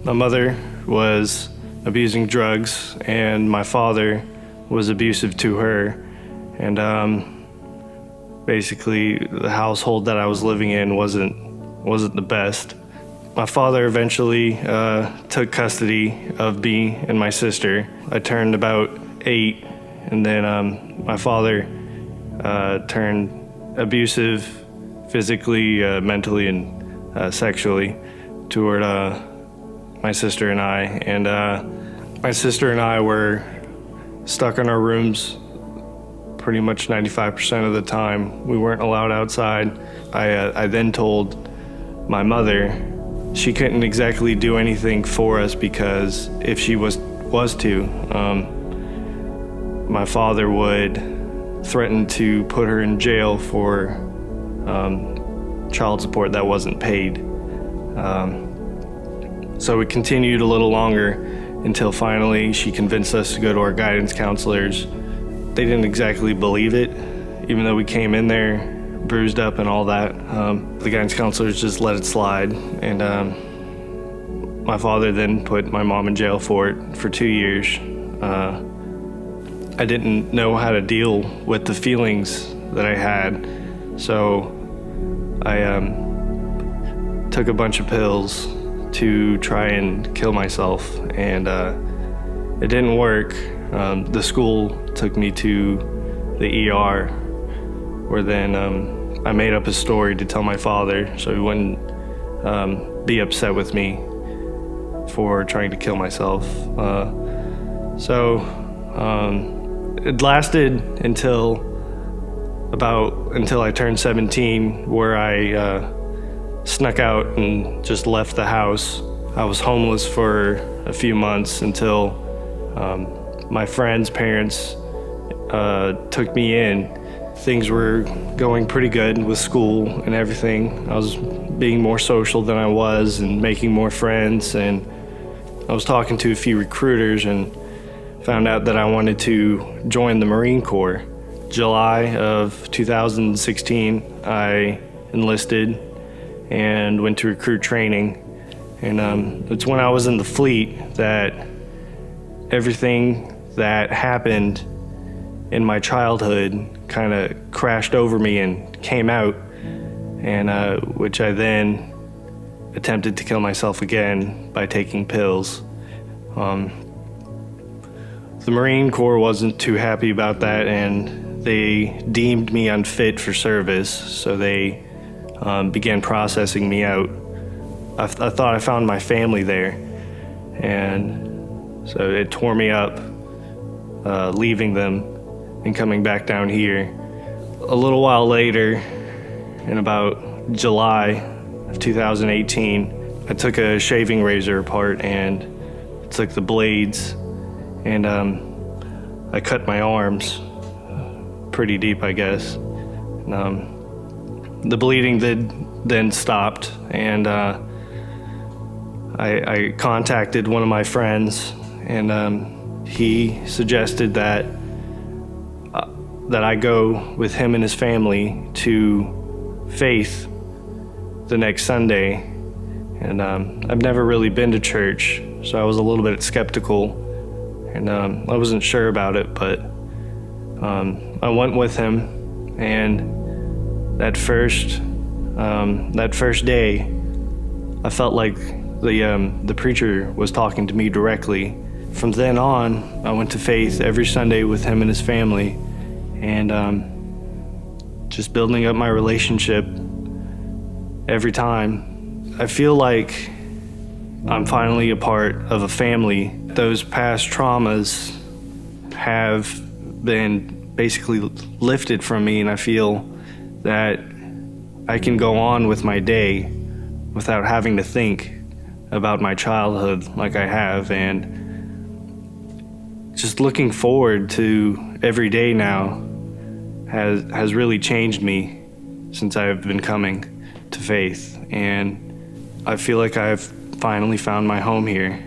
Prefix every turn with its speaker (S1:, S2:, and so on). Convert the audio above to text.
S1: My mother was abusing drugs, and my father was abusive to her. And basically, the household that I was living in wasn't the best. My father eventually took custody of me and my sister. I turned about 8, and then my father turned abusive physically, mentally, and sexually toward my sister and I. And my sister and I were stuck in our rooms pretty much 95% of the time. We weren't allowed outside. I then told my mother she couldn't exactly do anything for us, because if she was to, my father would threaten to put her in jail for child support that wasn't paid. So it continued a little longer until finally she convinced us to go to our guidance counselors. They didn't exactly believe it, even though we came in there bruised up and all that. The guidance counselors just let it slide, and my father then put my mom in jail for it for 2 years. I didn't know how to deal with the feelings that I had, so I took a bunch of pills to try and kill myself, and it didn't work. The school took me to the ER, where then I made up a story to tell my father so he wouldn't be upset with me for trying to kill myself. It lasted until I turned 17, where I snuck out and just left the house. I was homeless for a few months until my friend's parents took me in. Things were going pretty good with school and everything. I was being more social than I was and making more friends, and I was talking to a few recruiters and found out that I wanted to join the Marine Corps. July of 2016, I enlisted and went to recruit training. And it's when I was in the fleet that everything that happened in my childhood kind of crashed over me and came out, and which I then attempted to kill myself again by taking pills. The Marine Corps wasn't too happy about that, and they deemed me unfit for service, so they began processing me out. I thought I found my family there, and so it tore me up, leaving them and coming back down here. A little while later, in about July of 2018, I took a shaving razor apart and took the blades, and I cut my arms pretty deep, I guess. The bleeding then stopped, and I contacted one of my friends, and he suggested that I go with him and his family to Faith the next Sunday. And I've never really been to church, so I was a little bit skeptical, and I wasn't sure about it, but I went with him, and that first day, I felt like the preacher was talking to me directly. From then on, I went to Faith every Sunday with him and his family, and just building up my relationship every time. I feel like I'm finally a part of a family. Those past traumas have been basically lifted from me, and I feel that I can go on with my day without having to think about my childhood like I have, and just looking forward to every day now has really changed me since I've been coming to Faith, and I feel like I've finally found my home here.